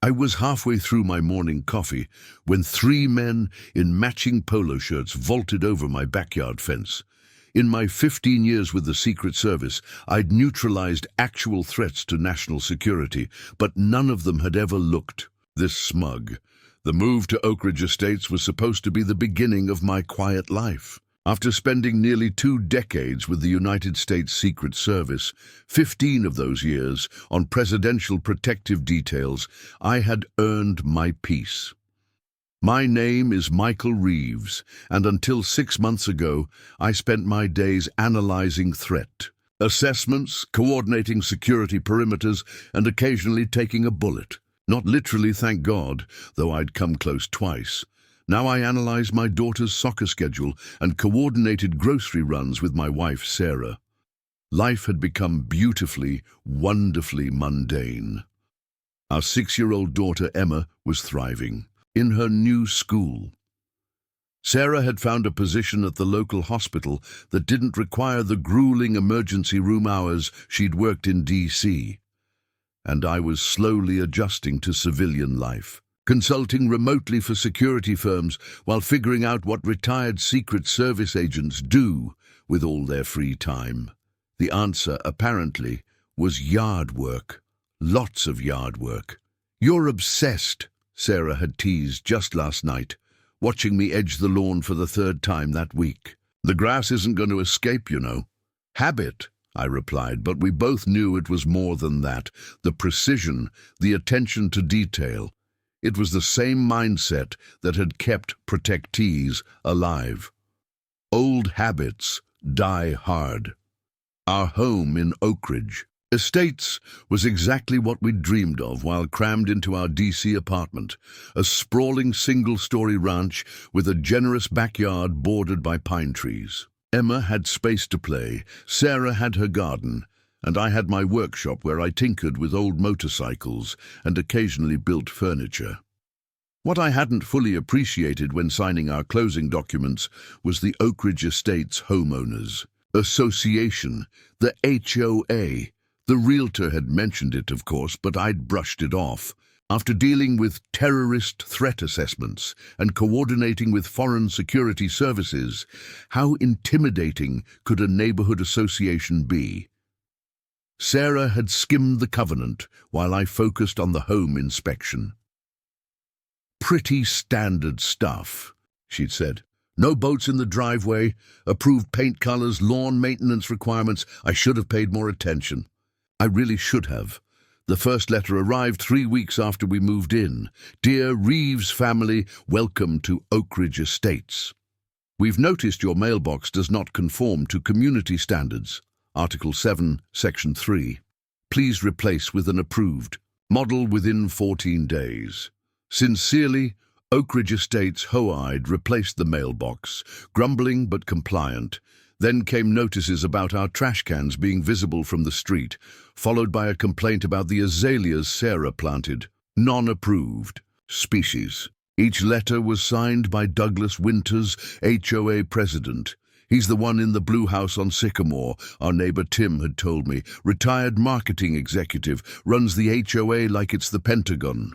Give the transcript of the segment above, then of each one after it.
I was halfway through my morning coffee when 3 men in matching polo shirts vaulted over my backyard fence. In my 15 years with the Secret Service, I'd neutralized actual threats to national security, but none of them had ever looked this smug. The move to Oakridge Estates was supposed to be the beginning of my quiet life. After spending nearly 2 decades with the United States Secret Service, 15 of those years on presidential protective details, I had earned my peace. My name is Michael Reeves, and until 6 months ago, I spent my days analyzing threat assessments, coordinating security perimeters, and occasionally taking a bullet. Not literally, thank God, though I'd come close twice. Now I analyze my daughter's soccer schedule and coordinated grocery runs with my wife, Sarah. Life had become beautifully, wonderfully mundane. Our 6-year-old daughter, Emma, was thriving in her new school. Sarah had found a position at the local hospital that didn't require the grueling emergency room hours she'd worked in D.C. And I was slowly adjusting to civilian life, consulting remotely for security firms while figuring out what retired Secret Service agents do with all their free time. The answer, apparently, was yard work. Lots of yard work. "You're obsessed," Sarah had teased just last night, watching me edge the lawn for the 3rd time that week. "The grass isn't going to escape, you know." "Habit," I replied, but we both knew it was more than that. The precision, the attention to detail. It was the same mindset that had kept protectees alive. Old habits die hard. Our home in Oakridge Estates was exactly what we'd dreamed of while crammed into our D.C. apartment, a sprawling single-story ranch with a generous backyard bordered by pine trees. Emma had space to play, Sarah had her garden, and I had my workshop where I tinkered with old motorcycles and occasionally built furniture. What I hadn't fully appreciated when signing our closing documents was the Oakridge Estates Homeowners Association, the HOA. The realtor had mentioned it, of course, but I'd brushed it off. After dealing with terrorist threat assessments and coordinating with foreign security services, how intimidating could a neighborhood association be? Sarah had skimmed the covenant while I focused on the home inspection. "Pretty standard stuff," she'd said. "No boats in the driveway, approved paint colors, lawn maintenance requirements. I should have paid more attention." I really should have. The first letter arrived 3 weeks after we moved in. "Dear Reeves family, welcome to Oakridge Estates. We've noticed your mailbox does not conform to community standards. Article 7, Section 3. Please replace with an approved model within 14 days. Sincerely, Oakridge Estates HOA'd replaced the mailbox, grumbling but compliant. Then came notices about our trash cans being visible from the street, followed by a complaint about the azaleas Sarah planted. Non-approved species. Each letter was signed by Douglas Winters, HOA president. He's the one in the blue house on Sycamore, our neighbor Tim had told me. Retired marketing executive, runs the HOA like it's the Pentagon.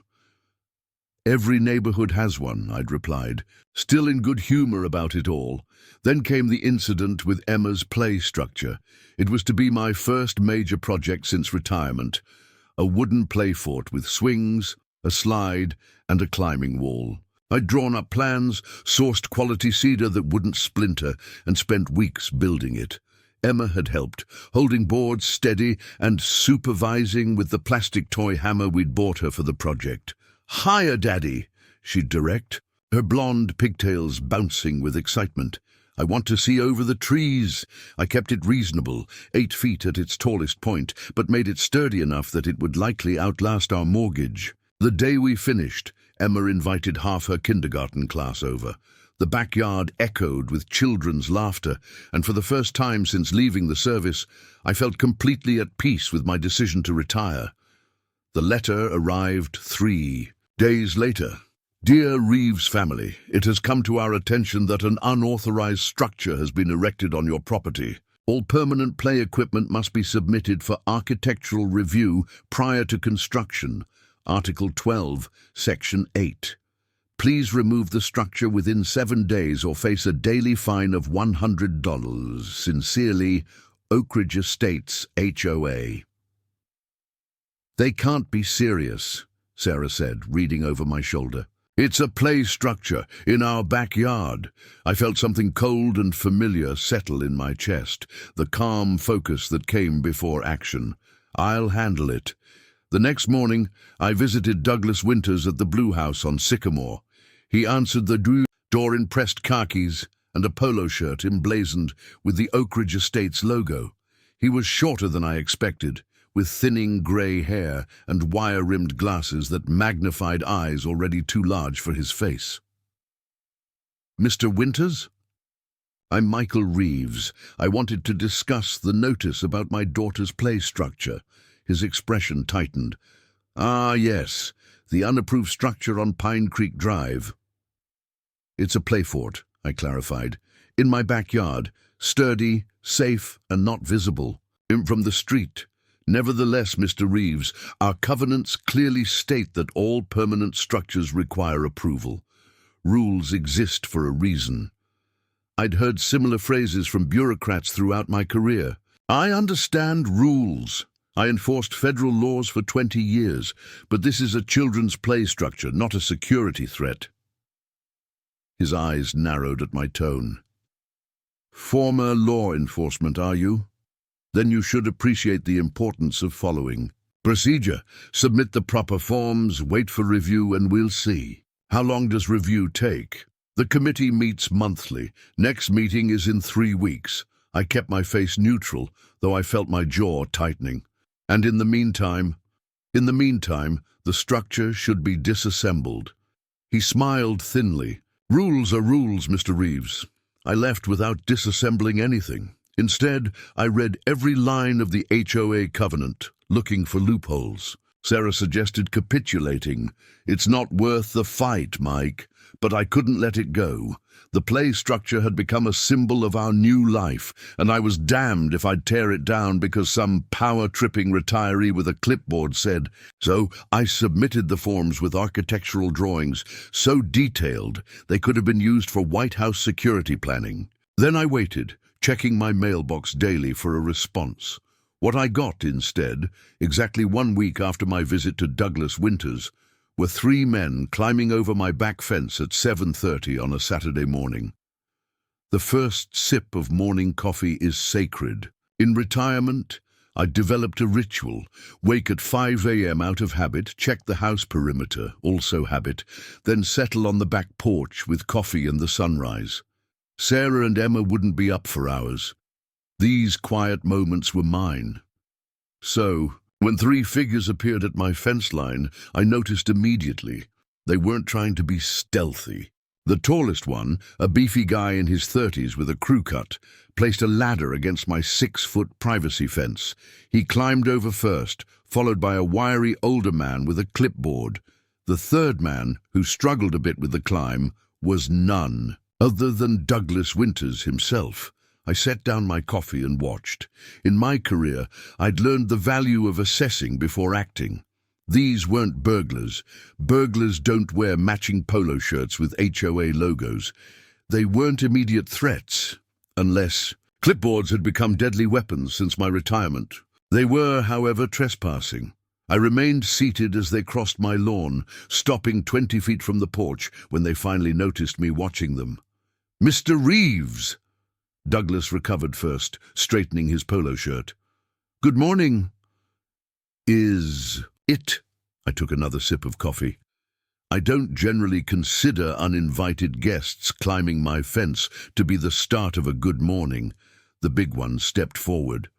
"Every neighborhood has one," I'd replied, still in good humor about it all. Then came the incident with Emma's play structure. It was to be my first major project since retirement. A wooden play fort with swings, a slide, and a climbing wall. I'd drawn up plans, sourced quality cedar that wouldn't splinter, and spent weeks building it. Emma had helped, holding boards steady and supervising with the plastic toy hammer we'd bought her for the project. "Hiya, Daddy," she'd direct, her blonde pigtails bouncing with excitement. "I want to see over the trees." I kept it reasonable, 8 feet at its tallest point, but made it sturdy enough that it would likely outlast our mortgage. The day we finished, Emma invited half her kindergarten class over. The backyard echoed with children's laughter, and for the first time since leaving the service, I felt completely at peace with my decision to retire. The letter arrived 3 days later. "Dear Reeves family, it has come to our attention that an unauthorized structure has been erected on your property. All permanent play equipment must be submitted for architectural review prior to construction. Article 12, Section 8. Please remove the structure within 7 days or face a daily fine of $100. Sincerely, Oakridge Estates, HOA. They can't be serious, Sarah said, reading over my shoulder. It's a play structure in our backyard. I felt something cold and familiar settle in my chest, the calm focus that came before action. I'll handle it. The next morning, I visited Douglas Winters at the Blue House on Sycamore. He answered the door in pressed khakis and a polo shirt emblazoned with the Oakridge Estates logo. He was shorter than I expected, with thinning grey hair and wire-rimmed glasses that magnified eyes already too large for his face. "Mr. Winters?" "I'm Michael Reeves. I wanted to discuss the notice about my daughter's play structure." His expression tightened. "Ah, yes, the unapproved structure on Pine Creek Drive." "It's a play fort," I clarified. "In my backyard, sturdy, safe, and not visible. From the street. Nevertheless, Mr. Reeves, our covenants clearly state that all permanent structures require approval. Rules exist for a reason." I'd heard similar phrases from bureaucrats throughout my career. "I understand rules. I enforced federal laws for 20 years, but this is a children's play structure, not a security threat." His eyes narrowed at my tone. "Former law enforcement, are you? Then you should appreciate the importance of following procedure. Submit the proper forms, wait for review, and we'll see." "How long does review take?" "The committee meets monthly. Next meeting is in 3 weeks." I kept my face neutral, though I felt my jaw tightening. "And in the meantime, the structure should be disassembled." He smiled thinly. "Rules are rules, Mr. Reeves." I left without disassembling anything. Instead, I read every line of the HOA covenant, looking for loopholes. Sarah suggested capitulating. "It's not worth the fight, Mike." But I couldn't let it go. The play structure had become a symbol of our new life, and I was damned if I'd tear it down because some power-tripping retiree with a clipboard said. So I submitted the forms with architectural drawings, so detailed they could have been used for White House security planning. Then I waited, checking my mailbox daily for a response. What I got instead, exactly 1 week after my visit to Douglas Winters, were 3 men climbing over my back fence at 7:30 on a Saturday morning. The first sip of morning coffee is sacred. In retirement, I developed a ritual. Wake at 5 a.m. out of habit, check the house perimeter, also habit, then settle on the back porch with coffee and the sunrise. Sarah and Emma wouldn't be up for hours. These quiet moments were mine. So, when 3 figures appeared at my fence line, I noticed immediately. They weren't trying to be stealthy. The tallest one, a beefy guy in his 30s with a crew cut, placed a ladder against my 6-foot privacy fence. He climbed over first, followed by a wiry older man with a clipboard. The third man, who struggled a bit with the climb, was none other than Douglas Winters himself. I set down my coffee and watched. In my career, I'd learned the value of assessing before acting. These weren't burglars. Burglars don't wear matching polo shirts with HOA logos. They weren't immediate threats, unless clipboards had become deadly weapons since my retirement. They were, however, trespassing. I remained seated as they crossed my lawn, stopping 20 feet from the porch when they finally noticed me watching them. "Mr. Reeves!" Douglas recovered first, straightening his polo shirt. "Good morning." "Is it?" I took another sip of coffee. I don't generally consider uninvited guests climbing my fence to be the start of a good morning. The big one stepped forward.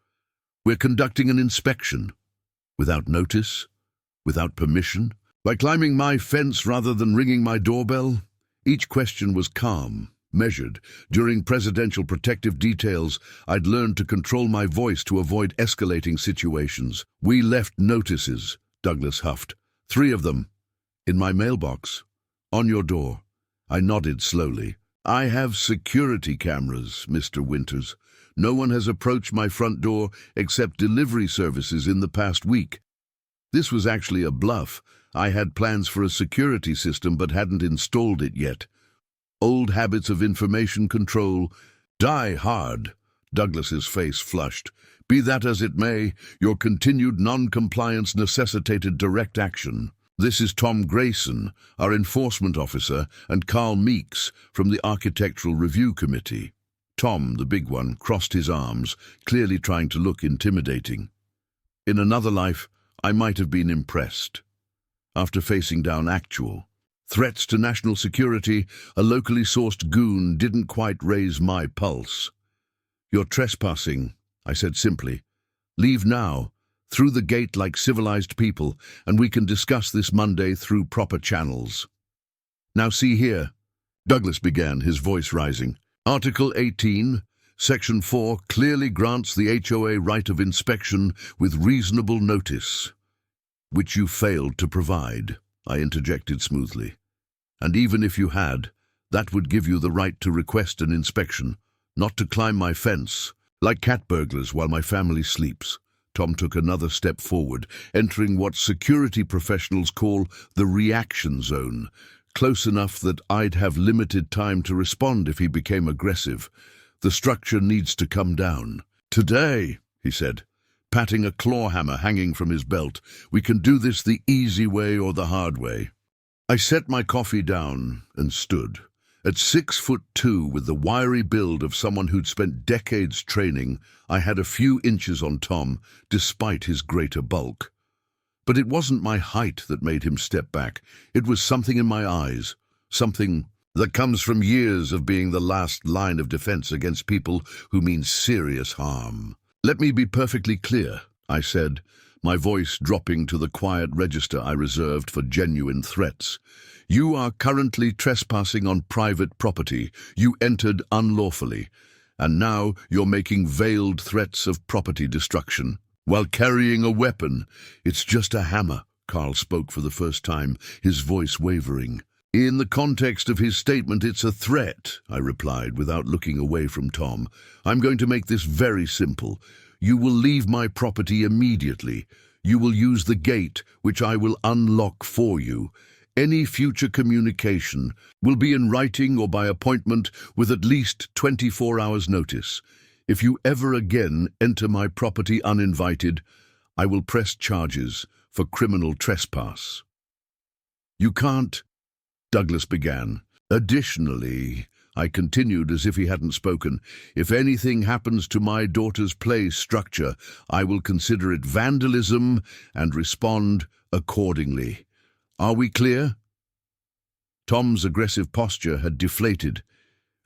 "We're conducting an inspection." Without notice? Without permission? By climbing my fence rather than ringing my doorbell? Each question was calm, measured. During presidential protective details, I'd learned to control my voice to avoid escalating situations. "We left notices," Douglas huffed. 3 of them. "In my mailbox. On your door." I nodded slowly. "I have security cameras, Mr. Winters. No one has approached my front door except delivery services in the past week." This was actually a bluff. I had plans for a security system but hadn't installed it yet. Old habits of information control die hard. Douglas's face flushed. Be that as it may, your continued non-compliance necessitated direct action. This is Tom Grayson, our enforcement officer, and Carl Meeks from the Architectural Review Committee. Tom, the big one, crossed his arms, clearly trying to look intimidating. In another life, I might have been impressed. After facing down actual threats to national security, a locally sourced goon didn't quite raise my pulse. You're trespassing, I said simply. Leave now, through the gate like civilized people, and we can discuss this Monday through proper channels. Now see here, Douglas began, his voice rising. Article 18, Section 4 clearly grants the HOA right of inspection with reasonable notice, which you failed to provide, I interjected smoothly. And even if you had, that would give you the right to request an inspection, not to climb my fence, like cat burglars while my family sleeps. Tom took another step forward, entering what security professionals call the reaction zone, close enough that I'd have limited time to respond if he became aggressive. The structure needs to come down. Today, he said, patting a claw hammer hanging from his belt. We can do this the easy way or the hard way. I set my coffee down and stood. At 6'2", with the wiry build of someone who'd spent decades training, I had a few inches on Tom, despite his greater bulk. But it wasn't my height that made him step back. It was something in my eyes, something that comes from years of being the last line of defense against people who mean serious harm. Let me be perfectly clear, I said, my voice dropping to the quiet register I reserved for genuine threats. You are currently trespassing on private property. You entered unlawfully, and now you're making veiled threats of property destruction while carrying a weapon. It's just a hammer, Carl spoke for the first time, his voice wavering. In the context of his statement, it's a threat, I replied without looking away from Tom. I'm going to make this very simple. You will leave my property immediately. You will use the gate, which I will unlock for you. Any future communication will be in writing or by appointment with at least 24 hours' notice. If you ever again enter my property uninvited, I will press charges for criminal trespass. You can't, Douglas began. Additionally, I continued as if he hadn't spoken, if anything happens to my daughter's play structure, I will consider it vandalism and respond accordingly. Are we clear? Tom's aggressive posture had deflated,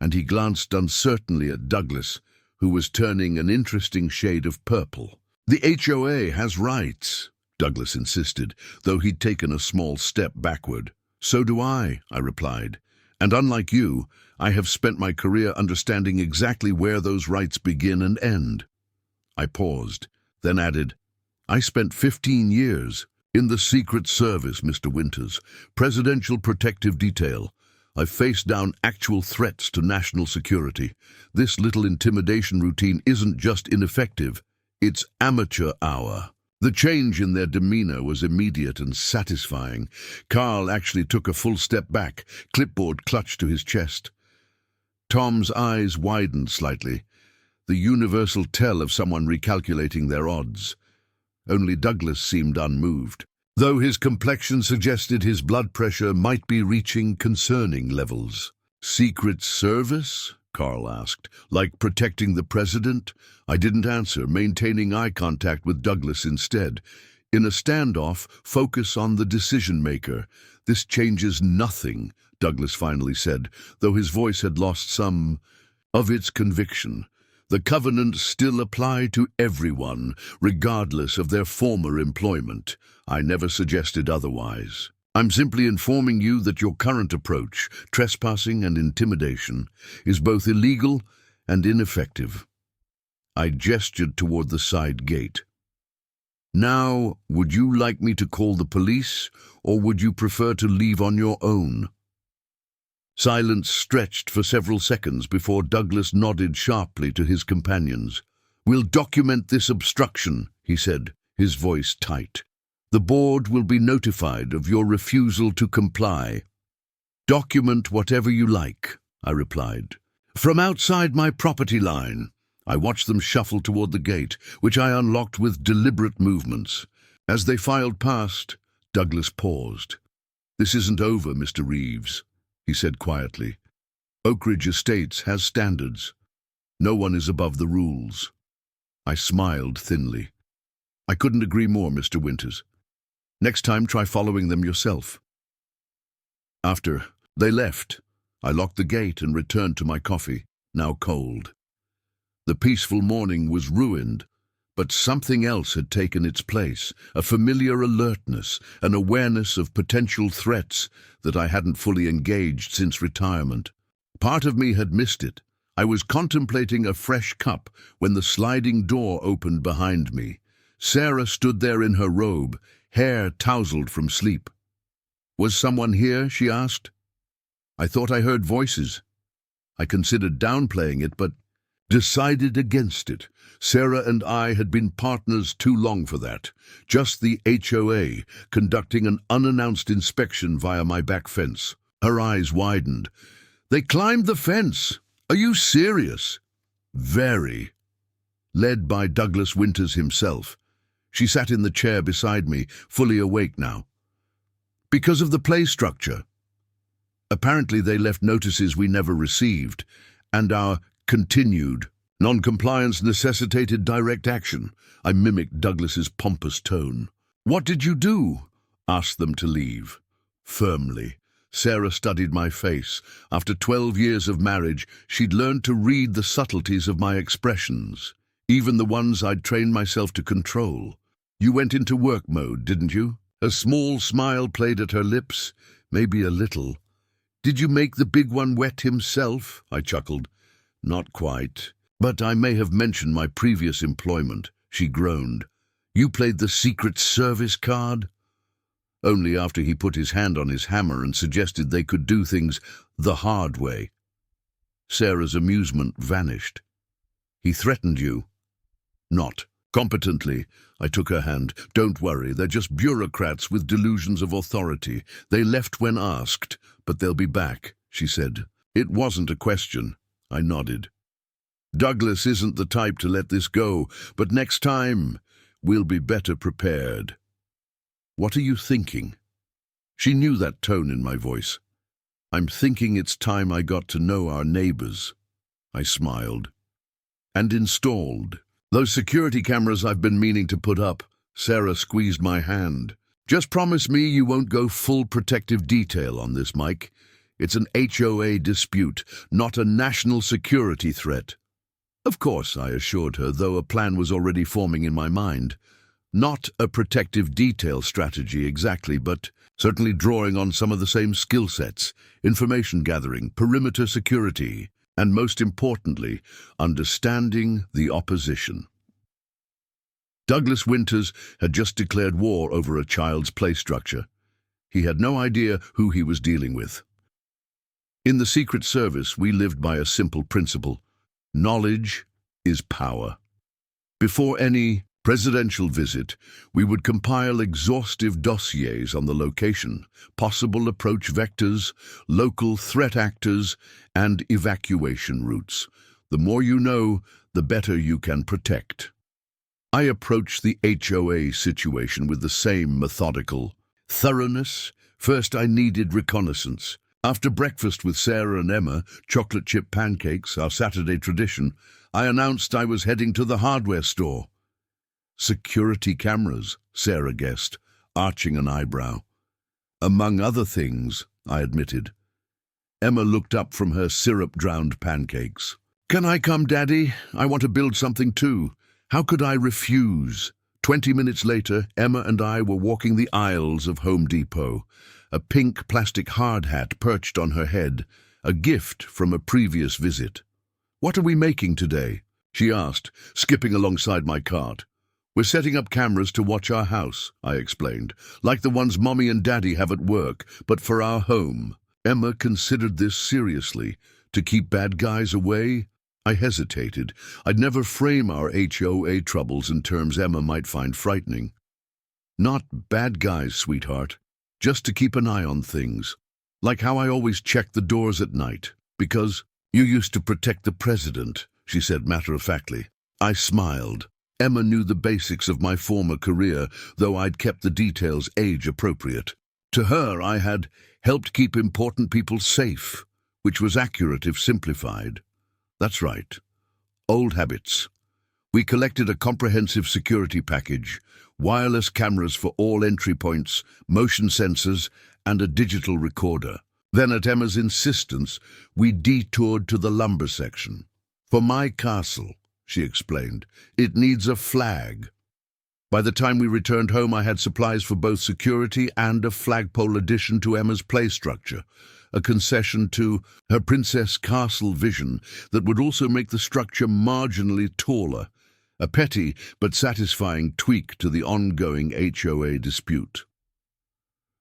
and he glanced uncertainly at Douglas, who was turning an interesting shade of purple. The HOA has rights, Douglas insisted, though he'd taken a small step backward. So do I replied. And unlike you, I have spent my career understanding exactly where those rights begin and end. I paused, then added, I spent 15 years in the Secret Service, Mr. Winters, Presidential Protective Detail. I've faced down actual threats to national security. This little intimidation routine isn't just ineffective, it's amateur hour. The change in their demeanor was immediate and satisfying. Carl actually took a full step back, clipboard clutched to his chest. Tom's eyes widened slightly, the universal tell of someone recalculating their odds. Only Douglas seemed unmoved, though his complexion suggested his blood pressure might be reaching concerning levels. Secret Service? Carl asked. Like protecting the president? I didn't answer, maintaining eye contact with Douglas instead. In a standoff, focus on the decision-maker. This changes nothing, Douglas finally said, though his voice had lost some of its conviction. The covenants still apply to everyone, regardless of their former employment. I never suggested otherwise. I'm simply informing you that your current approach, trespassing and intimidation, is both illegal and ineffective. I gestured toward the side gate. Now, would you like me to call the police, or would you prefer to leave on your own? Silence stretched for several seconds before Douglas nodded sharply to his companions. We'll document this obstruction, he said, his voice tight. The board will be notified of your refusal to comply. Document whatever you like, I replied. From outside my property line, I watched them shuffle toward the gate, which I unlocked with deliberate movements. As they filed past, Douglas paused. "This isn't over, Mr. Reeves," he said quietly. "Oakridge Estates has standards. No one is above the rules." I smiled thinly. "I couldn't agree more, Mr. Winters. Next time, try following them yourself." After they left, I locked the gate and returned to my coffee, now cold. The peaceful morning was ruined, but something else had taken its place, a familiar alertness, an awareness of potential threats that I hadn't fully engaged since retirement. Part of me had missed it. I was contemplating a fresh cup when the sliding door opened behind me. Sarah stood there in her robe, hair tousled from sleep. "Was someone here?" she asked. I thought I heard voices. I considered downplaying it, but decided against it. Sarah and I had been partners too long for that. Just the HOA conducting an unannounced inspection via my back fence. Her eyes widened. "They climbed the fence. Are you serious?" "Very." Led by Douglas Winters himself. She sat in the chair beside me, fully awake now. "Because of the play structure. Apparently they left notices we never received, and our continued non-compliance necessitated direct action." I mimicked Douglas's pompous tone. "What did you do?" "Asked them to leave." Firmly. Sarah studied my face. After 12 years of marriage, she'd learned to read the subtleties of my expressions, even the ones I'd trained myself to control. "You went into work mode, didn't you?" A small smile played at her lips, maybe a little. "Did you make the big one wet himself?" I chuckled. "Not quite. But I may have mentioned my previous employment." She groaned. "You played the Secret Service card?" "Only after he put his hand on his hammer and suggested they could do things the hard way." Sarah's amusement vanished. "He threatened you?" "Not competently." I took her hand. "Don't worry, they're just bureaucrats with delusions of authority. They left when asked, but they'll be back," she said. "It wasn't a question." I nodded. "Douglas isn't the type to let this go, but next time we'll be better prepared." "What are you thinking?" She knew that tone in my voice. "I'm thinking it's time I got to know our neighbors." I smiled. "And installed those security cameras I've been meaning to put up." Sarah squeezed my hand. "Just promise me you won't go full protective detail on this, Mike. It's an HOA dispute, not a national security threat." "Of course," I assured her, though a plan was already forming in my mind. Not a protective detail strategy exactly, but certainly drawing on some of the same skill sets: information gathering, perimeter security, and most importantly, understanding the opposition. Douglas Winters had just declared war over a child's play structure. He had no idea who he was dealing with. In the Secret Service, we lived by a simple principle: knowledge is power. Before any presidential visit, we would compile exhaustive dossiers on the location, possible approach vectors, local threat actors, and evacuation routes. The more you know, the better you can protect. I approached the HOA situation with the same methodical thoroughness. First, I needed reconnaissance. After breakfast with Sarah and Emma, chocolate chip pancakes, our Saturday tradition, I announced I was heading to the hardware store. "Security cameras," Sarah guessed, arching an eyebrow. "Among other things," I admitted. Emma looked up from her syrup-drowned pancakes. "Can I come, Daddy? I want to build something too." How could I refuse? 20 minutes later, Emma and I were walking the aisles of Home Depot. A pink plastic hard hat perched on her head, a gift from a previous visit. "What are we making today?" she asked, skipping alongside my cart. "We're setting up cameras to watch our house," I explained, "like the ones Mommy and Daddy have at work, but for our home." Emma considered this seriously. To keep bad guys away? I hesitated. I'd never frame our HOA troubles in terms Emma might find frightening. Not bad guys, sweetheart. Just to keep an eye on things. Like how I always check the doors at night. Because you used to protect the president, she said matter-of-factly. I smiled. Emma knew the basics of my former career, though I'd kept the details age-appropriate. To her, I had helped keep important people safe, which was accurate if simplified. That's right. Old habits. We collected a comprehensive security package, wireless cameras for all entry points, motion sensors, and a digital recorder. Then, at Emma's insistence, we detoured to the lumber section. For my castle, she explained, it needs a flag. By the time we returned home, I had supplies for both security and a flagpole addition to Emma's play structure, a concession to her Princess Castle vision that would also make the structure marginally taller, a petty but satisfying tweak to the ongoing HOA dispute.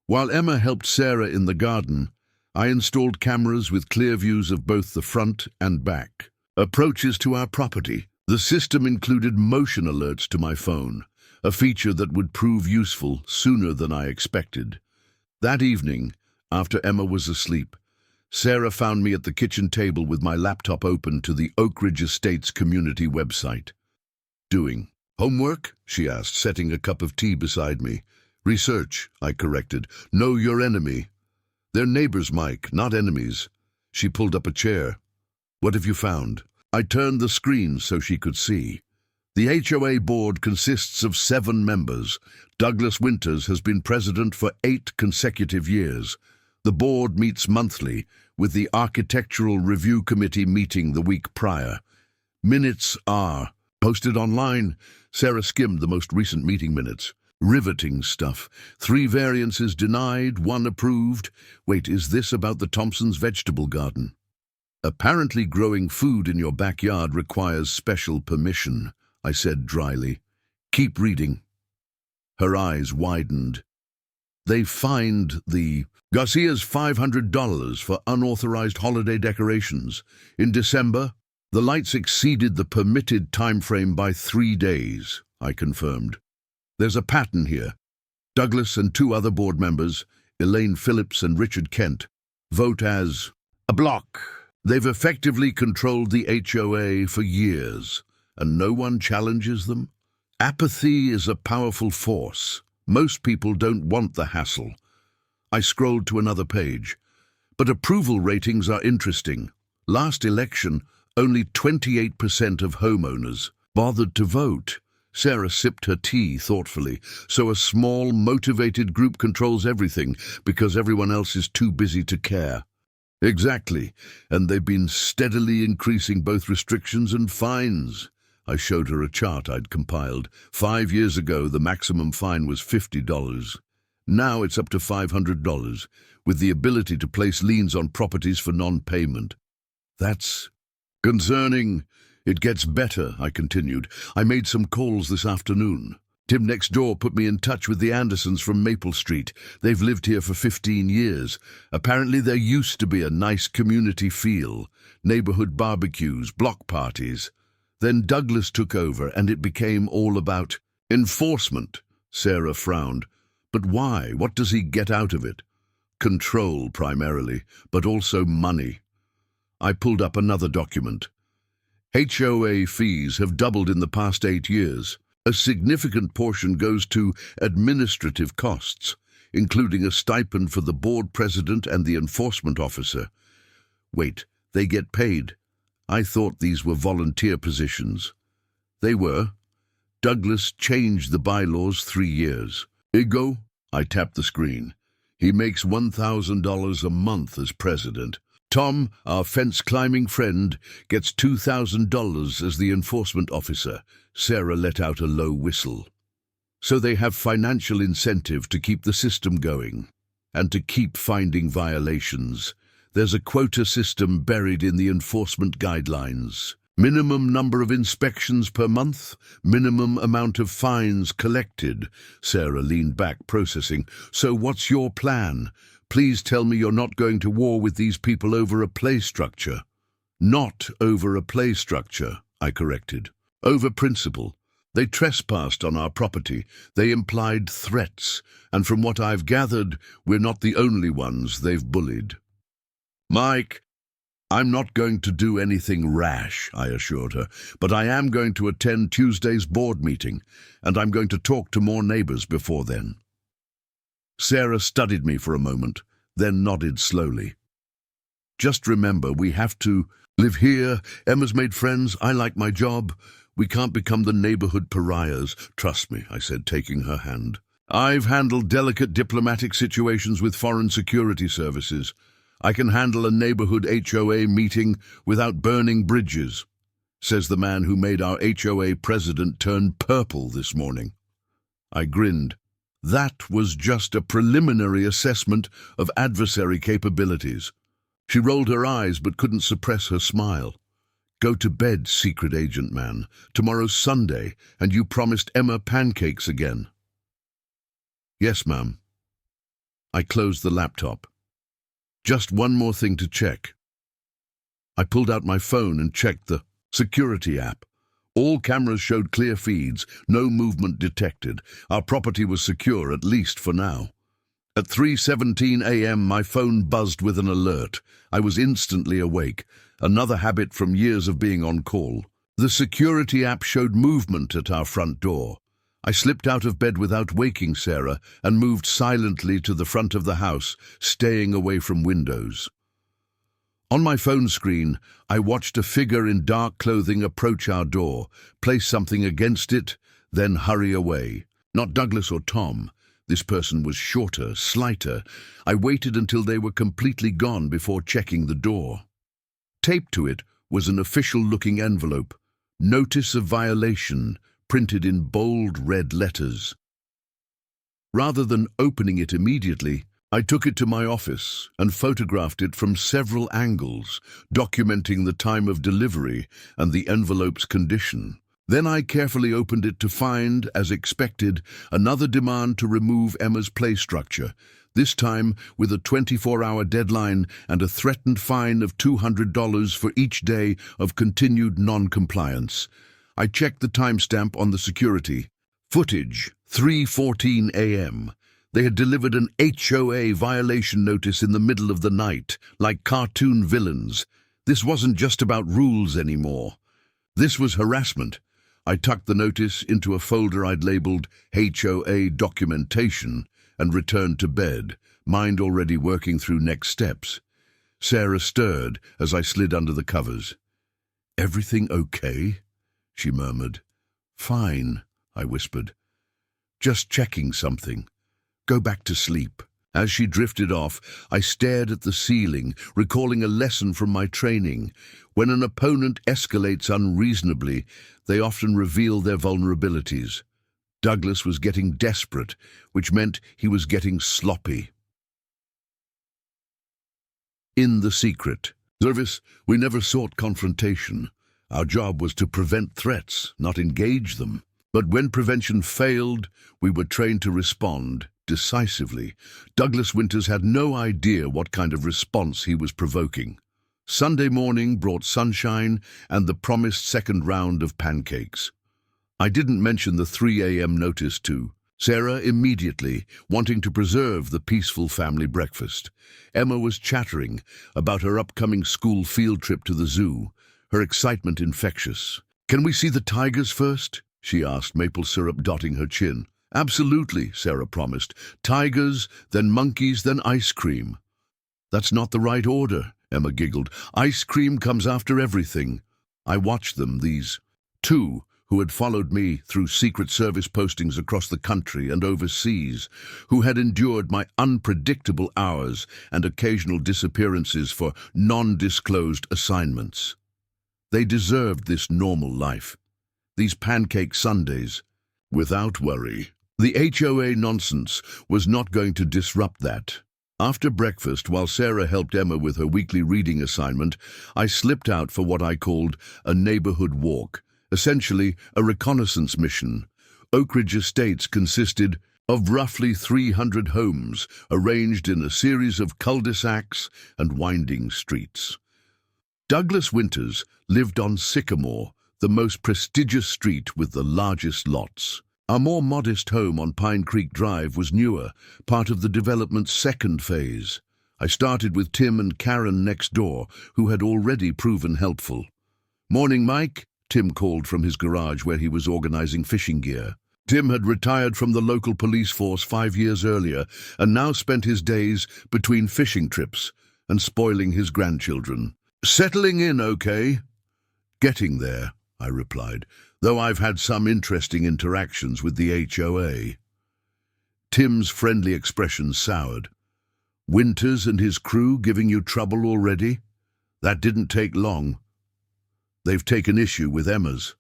While Emma helped Sarah in the garden, I installed cameras with clear views of both the front and back. Approaches to our property. The system included motion alerts to my phone, a feature that would prove useful sooner than I expected. That evening, after Emma was asleep, Sarah found me at the kitchen table with my laptop open to the Oakridge Estates community website. Doing homework? She asked, setting a cup of tea beside me. Research, I corrected. Know your enemy. They're neighbors, Mike, not enemies. She pulled up a chair. What have you found? I turned the screen so she could see. The HOA board consists of 7 members. Douglas Winters has been president for 8 consecutive years. The board meets monthly, with the Architectural Review Committee meeting the week prior. Minutes are posted online. Sarah skimmed the most recent meeting minutes. Riveting stuff. 3 variances denied, 1 approved. Wait, is this about the Thompsons' vegetable garden? Apparently growing food in your backyard requires special permission, I said dryly. Keep reading. Her eyes widened. They fined the Garcia's $500 for unauthorized holiday decorations. In December, the lights exceeded the permitted time frame by 3 days, I confirmed. There's a pattern here. Douglas and 2 other board members, Elaine Phillips and Richard Kent, vote as a block. They've effectively controlled the HOA for years, and no one challenges them. Apathy is a powerful force. Most people don't want the hassle. I scrolled to another page. But approval ratings are interesting. Last election, only 28% of homeowners bothered to vote. Sarah sipped her tea thoughtfully. So a small, motivated group controls everything because everyone else is too busy to care. Exactly, and they've been steadily increasing both restrictions and fines. I showed her a chart I'd compiled. 5 years ago, the maximum fine was $50. Now it's up to $500, with the ability to place liens on properties for non-payment. That's concerning. It gets better, I continued. I made some calls this afternoon. Tim next door put me in touch with the Andersons from Maple Street. They've lived here for 15 years. Apparently there used to be a nice community feel, neighborhood barbecues, block parties. Then Douglas took over and it became all about enforcement. Sarah frowned. But why? What does he get out of it? Control primarily, but also money. I pulled up another document. HOA fees have doubled in the past 8 years. A significant portion goes to administrative costs, including a stipend for the board president and the enforcement officer. Wait, they get paid. I thought these were volunteer positions. They were. Douglas changed the bylaws 3 years ago. I tapped the screen. He makes $1,000 a month as president. Tom, our fence-climbing friend, gets $2,000 as the enforcement officer. Sarah let out a low whistle. So they have financial incentive to keep the system going and to keep finding violations. There's a quota system buried in the enforcement guidelines. Minimum number of inspections per month, minimum amount of fines collected. Sarah leaned back, processing. So what's your plan? Please tell me you're not going to war with these people over a play structure. Not over a play structure, I corrected. Over principle. They trespassed on our property. They implied threats. And from what I've gathered, we're not the only ones they've bullied. Mike, I'm not going to do anything rash, I assured her, but I am going to attend Tuesday's board meeting, and I'm going to talk to more neighbors before then. Sarah studied me for a moment, then nodded slowly. Just remember, we have to live here. Emma's made friends. I like my job. We can't become the neighborhood pariahs. Trust me, I said, taking her hand. I've handled delicate diplomatic situations with foreign security services. I can handle a neighborhood HOA meeting without burning bridges, says the man who made our HOA president turn purple this morning. I grinned. That was just a preliminary assessment of adversary capabilities. She rolled her eyes but couldn't suppress her smile. Go to bed, secret agent man. Tomorrow's Sunday, and you promised Emma pancakes again. Yes, ma'am. I closed the laptop. Just one more thing to check. I pulled out my phone and checked the security app. All cameras showed clear feeds, no movement detected. Our property was secure, at least for now. At 3:17 a.m., my phone buzzed with an alert. I was instantly awake, another habit from years of being on call. The security app showed movement at our front door. I slipped out of bed without waking Sarah and moved silently to the front of the house, staying away from windows. On my phone screen, I watched a figure in dark clothing approach our door, place something against it, then hurry away. Not Douglas or Tom. This person was shorter, slighter. I waited until they were completely gone before checking the door. Taped to it was an official-looking envelope, Notice of Violation, printed in bold red letters. Rather than opening it immediately, I took it to my office and photographed it from several angles, documenting the time of delivery and the envelope's condition. Then I carefully opened it to find, as expected, another demand to remove Emma's play structure, this time with a 24-hour deadline and a threatened fine of $200 for each day of continued non-compliance. I checked the timestamp on the security. Footage, 3:14 a.m. They had delivered an HOA violation notice in the middle of the night, like cartoon villains. This wasn't just about rules anymore. This was harassment. I tucked the notice into a folder I'd labeled HOA documentation and returned to bed, mind already working through next steps. Sarah stirred as I slid under the covers. "Everything okay?" she murmured. "Fine," I whispered. "Just checking something. Go back to sleep." As she drifted off, I stared at the ceiling, recalling a lesson from my training. When an opponent escalates unreasonably, they often reveal their vulnerabilities. Douglas was getting desperate, which meant he was getting sloppy. In the secret service, we never sought confrontation. Our job was to prevent threats, not engage them. But when prevention failed, we were trained to respond decisively. Douglas Winters had no idea what kind of response he was provoking. Sunday morning brought sunshine and the promised second round of pancakes. I didn't mention the 3 a.m. notice to Sarah immediately, wanting to preserve the peaceful family breakfast. Emma was chattering about her upcoming school field trip to the zoo, her excitement infectious. "Can we see the tigers first?" she asked, maple syrup dotting her chin. "Absolutely," Sarah promised. "Tigers, then monkeys, then ice cream." "That's not the right order," Emma giggled. "Ice cream comes after everything." I watched them, these two who had followed me through Secret Service postings across the country and overseas, who had endured my unpredictable hours and occasional disappearances for non-disclosed assignments. They deserved this normal life, these pancake Sundays, without worry. The HOA nonsense was not going to disrupt that. After breakfast, while Sarah helped Emma with her weekly reading assignment, I slipped out for what I called a neighborhood walk, essentially a reconnaissance mission. Oakridge Estates consisted of roughly 300 homes arranged in a series of cul-de-sacs and winding streets. Douglas Winters lived on Sycamore, the most prestigious street with the largest lots. Our more modest home on Pine Creek Drive was newer, part of the development's second phase. I started with Tim and Karen next door, who had already proven helpful. "Morning, Mike," Tim called from his garage where he was organizing fishing gear. Tim had retired from the local police force 5 years earlier and now spent his days between fishing trips and spoiling his grandchildren. "Settling in okay?" "Getting there," I replied, "though I've had some interesting interactions with the HOA. Tim's friendly expression soured. "Winters and his crew giving you trouble already? That didn't take long. They've taken issue with Emma's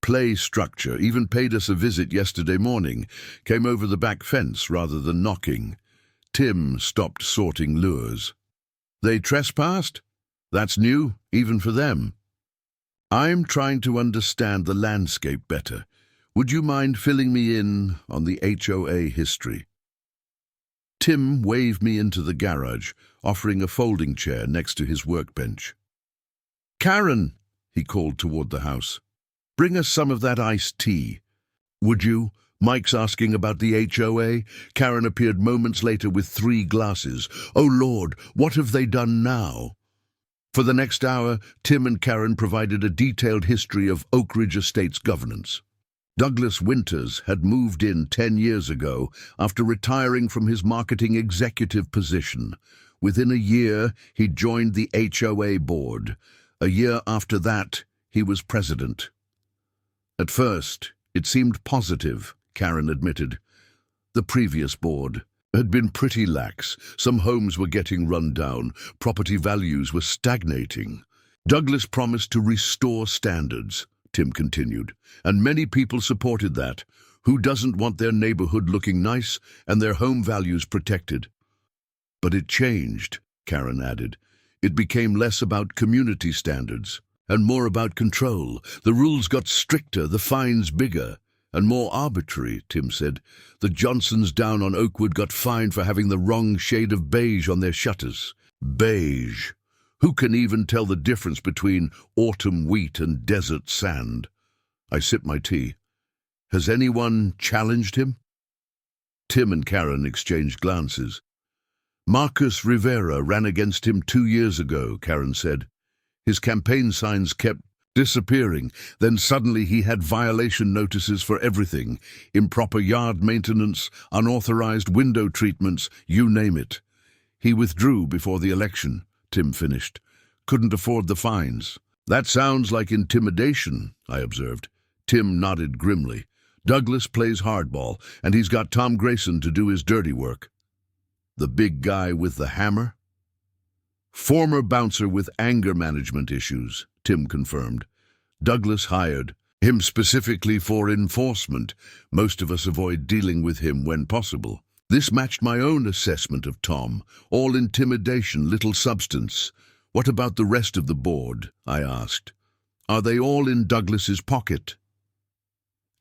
play structure, even paid us a visit yesterday morning, came over the back fence rather than knocking." Tim stopped sorting lures. "They trespassed? That's new, even for them." "I'm trying to understand the landscape better. Would you mind filling me in on the HOA history?" Tim waved me into the garage, offering a folding chair next to his workbench. "Karen," he called toward the house, "bring us some of that iced tea." "Would you?" Mike's asking about the HOA. Karen appeared moments later with 3 glasses. "Oh Lord, what have they done now?" For the next hour, Tim and Karen provided a detailed history of Oakridge Estates governance. Douglas Winters had moved in 10 years ago after retiring from his marketing executive position. Within a year, he joined the HOA board. A year after that, he was president. At first, it seemed positive, Karen admitted. The previous board had been pretty lax. Some homes were getting run down, property values were stagnating. Douglas promised to restore standards, Tim continued, and many people supported that. Who doesn't want their neighborhood looking nice and their home values protected? But it changed, Karen added. It became less about community standards and more about control. The rules got stricter, the fines bigger, and more arbitrary, Tim said. The Johnsons down on Oakwood got fined for having the wrong shade of beige on their shutters. Beige. Who can even tell the difference between autumn wheat and desert sand? I sipped my tea. Has anyone challenged him? Tim and Karen exchanged glances. Marcus Rivera ran against him 2 years ago, Karen said. His campaign signs kept disappearing. Then suddenly he had violation notices for everything. Improper yard maintenance, unauthorized window treatments, you name it. He withdrew before the election, Tim finished. Couldn't afford the fines. That sounds like intimidation, I observed. Tim nodded grimly. Douglas plays hardball, and he's got Tom Grayson to do his dirty work. The big guy with the hammer? Former bouncer with anger management issues, Tim confirmed. Douglas hired him specifically for enforcement. Most of us avoid dealing with him when possible. This matched my own assessment of Tom. All intimidation, little substance. What about the rest of the board? I asked. Are they all in Douglas's pocket?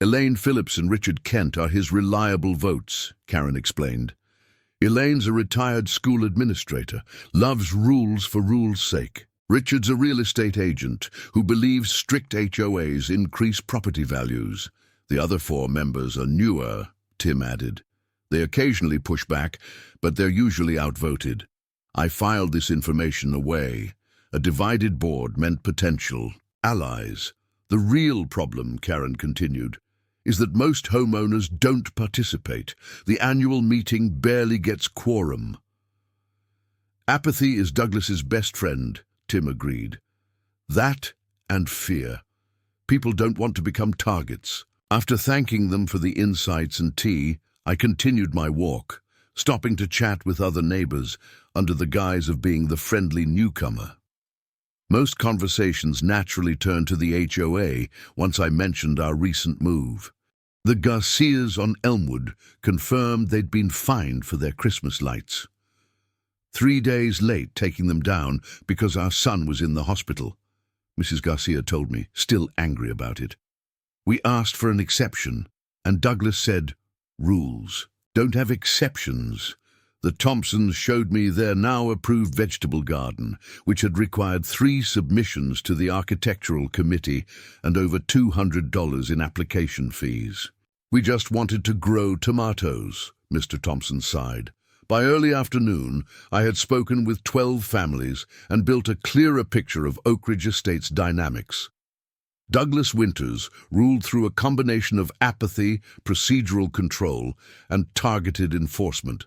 Elaine Phillips and Richard Kent are his reliable votes, Karen explained. Elaine's a retired school administrator, loves rules for rules' sake. Richard's a real estate agent who believes strict HOAs increase property values. The other 4 members are newer, Tim added. They occasionally push back, but they're usually outvoted. I filed this information away. A divided board meant potential allies. The real problem, Karen continued, is that most homeowners don't participate. The annual meeting barely gets quorum. Apathy is Douglas's best friend, Tim agreed. That and fear. People don't want to become targets. After thanking them for the insights and tea, I continued my walk, stopping to chat with other neighbors under the guise of being the friendly newcomer. Most conversations naturally turned to the HOA once I mentioned our recent move. The Garcias on Elmwood confirmed they'd been fined for their Christmas lights. 3 days late taking them down because our son was in the hospital, Mrs. Garcia told me, still angry about it. We asked for an exception, and Douglas said, rules don't have exceptions. The Thompsons showed me their now-approved vegetable garden, which had required 3 submissions to the architectural committee and over $200 in application fees. "We just wanted to grow tomatoes," Mr. Thompson sighed. By early afternoon, I had spoken with 12 families and built a clearer picture of Oakridge Estates' dynamics. Douglas Winters ruled through a combination of apathy, procedural control, and targeted enforcement.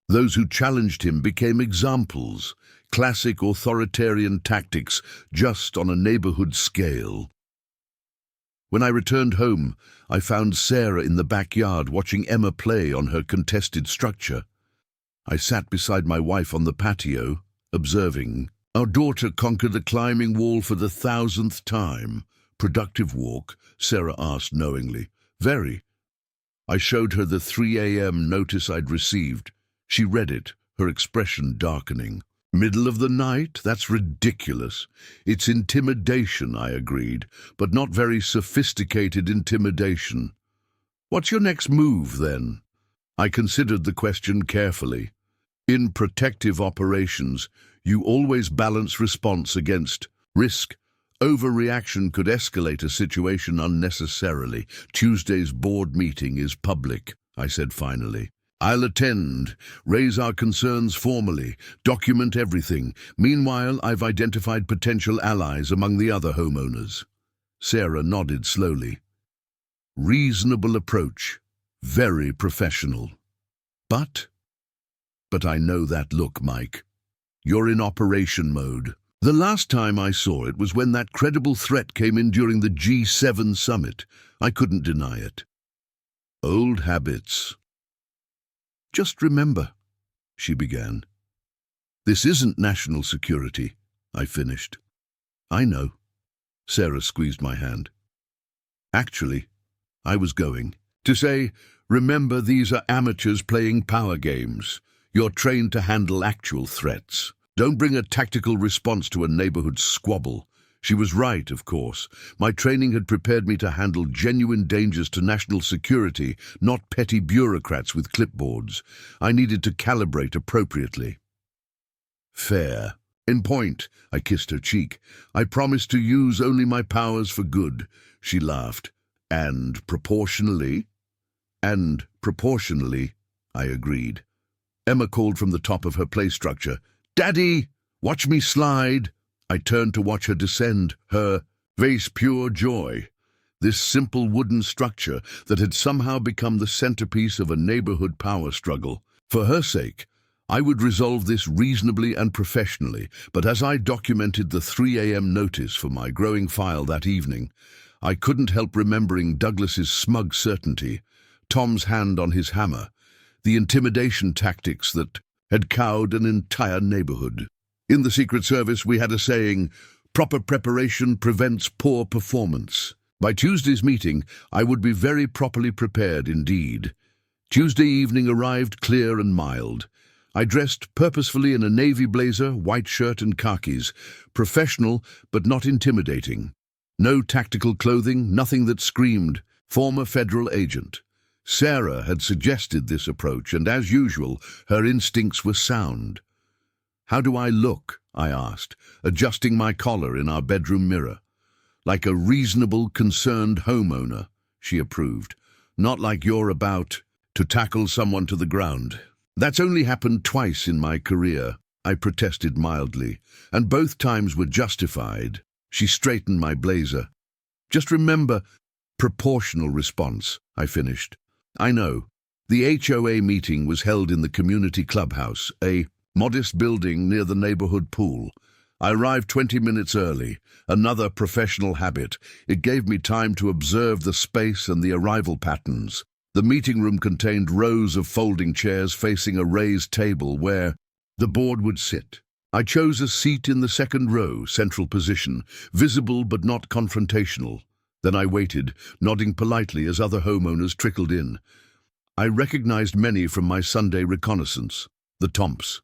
Those who challenged him became examples, classic authoritarian tactics just on a neighborhood scale. When I returned home, I found Sarah in the backyard watching Emma play on her contested structure. I sat beside my wife on the patio, observing. "Our daughter conquered a climbing wall for the 1,000th time. Productive walk?" Sarah asked knowingly. "Very." I showed her the 3 a.m. notice I'd received. She read it, her expression darkening. "Middle of the night? That's ridiculous." "It's intimidation," I agreed, "but not very sophisticated intimidation." "What's your next move, then?" I considered the question carefully. In protective operations, you always balance response against risk. Overreaction could escalate a situation unnecessarily. "Tuesday's board meeting is public," I said finally. "I'll attend, raise our concerns formally, document everything. Meanwhile, I've identified potential allies among the other homeowners." Sarah nodded slowly. "Reasonable approach. Very professional. But I know that look, Mike. You're in operation mode. The last time I saw it was when that credible threat came in during the G7 summit. I couldn't deny it." "Old habits." "Just remember," she began. "This isn't national security," I finished. "I know." Sarah squeezed my hand. "Actually, I was going to say, remember, these are amateurs playing power games. You're trained to handle actual threats. Don't bring a tactical response to a neighborhood squabble." She was right, of course. My training had prepared me to handle genuine dangers to national security, not petty bureaucrats with clipboards. I needed to calibrate appropriately. "Fair. In point," I kissed her cheek. "I promise to use only my powers for good." She laughed. "And proportionally?" "And proportionally," I agreed. Emma called from the top of her play structure. "Daddy, watch me slide." I turned to watch her descend, her face pure joy. This simple wooden structure that had somehow become the centerpiece of a neighborhood power struggle. For her sake, I would resolve this reasonably and professionally, but as I documented the 3 a.m. notice for my growing file that evening, I couldn't help remembering Douglas's smug certainty, Tom's hand on his hammer, the intimidation tactics that had cowed an entire neighborhood. In the Secret Service, we had a saying, "Proper preparation prevents poor performance." By Tuesday's meeting, I would be very properly prepared indeed. Tuesday evening arrived clear and mild. I dressed purposefully in a navy blazer, white shirt and khakis, professional but not intimidating. No tactical clothing, nothing that screamed former federal agent. Sarah had suggested this approach, and as usual, her instincts were sound. "How do I look?" I asked, adjusting my collar in our bedroom mirror. "Like a reasonable, concerned homeowner," she approved. "Not like you're about to tackle someone to the ground." "That's only happened twice in my career," I protested mildly, "and both times were justified." She straightened my blazer. "Just remember, proportional response," I finished. "I know. The HOA meeting was held in the community clubhouse, a modest building near the neighborhood pool. I arrived 20 minutes early, another professional habit. It gave me time to observe the space and the arrival patterns. The meeting room contained rows of folding chairs facing a raised table where the board would sit. I chose a seat in the second row, central position, visible but not confrontational. Then I waited, nodding politely as other homeowners trickled in. I recognized many from my Sunday reconnaissance. The Tomps,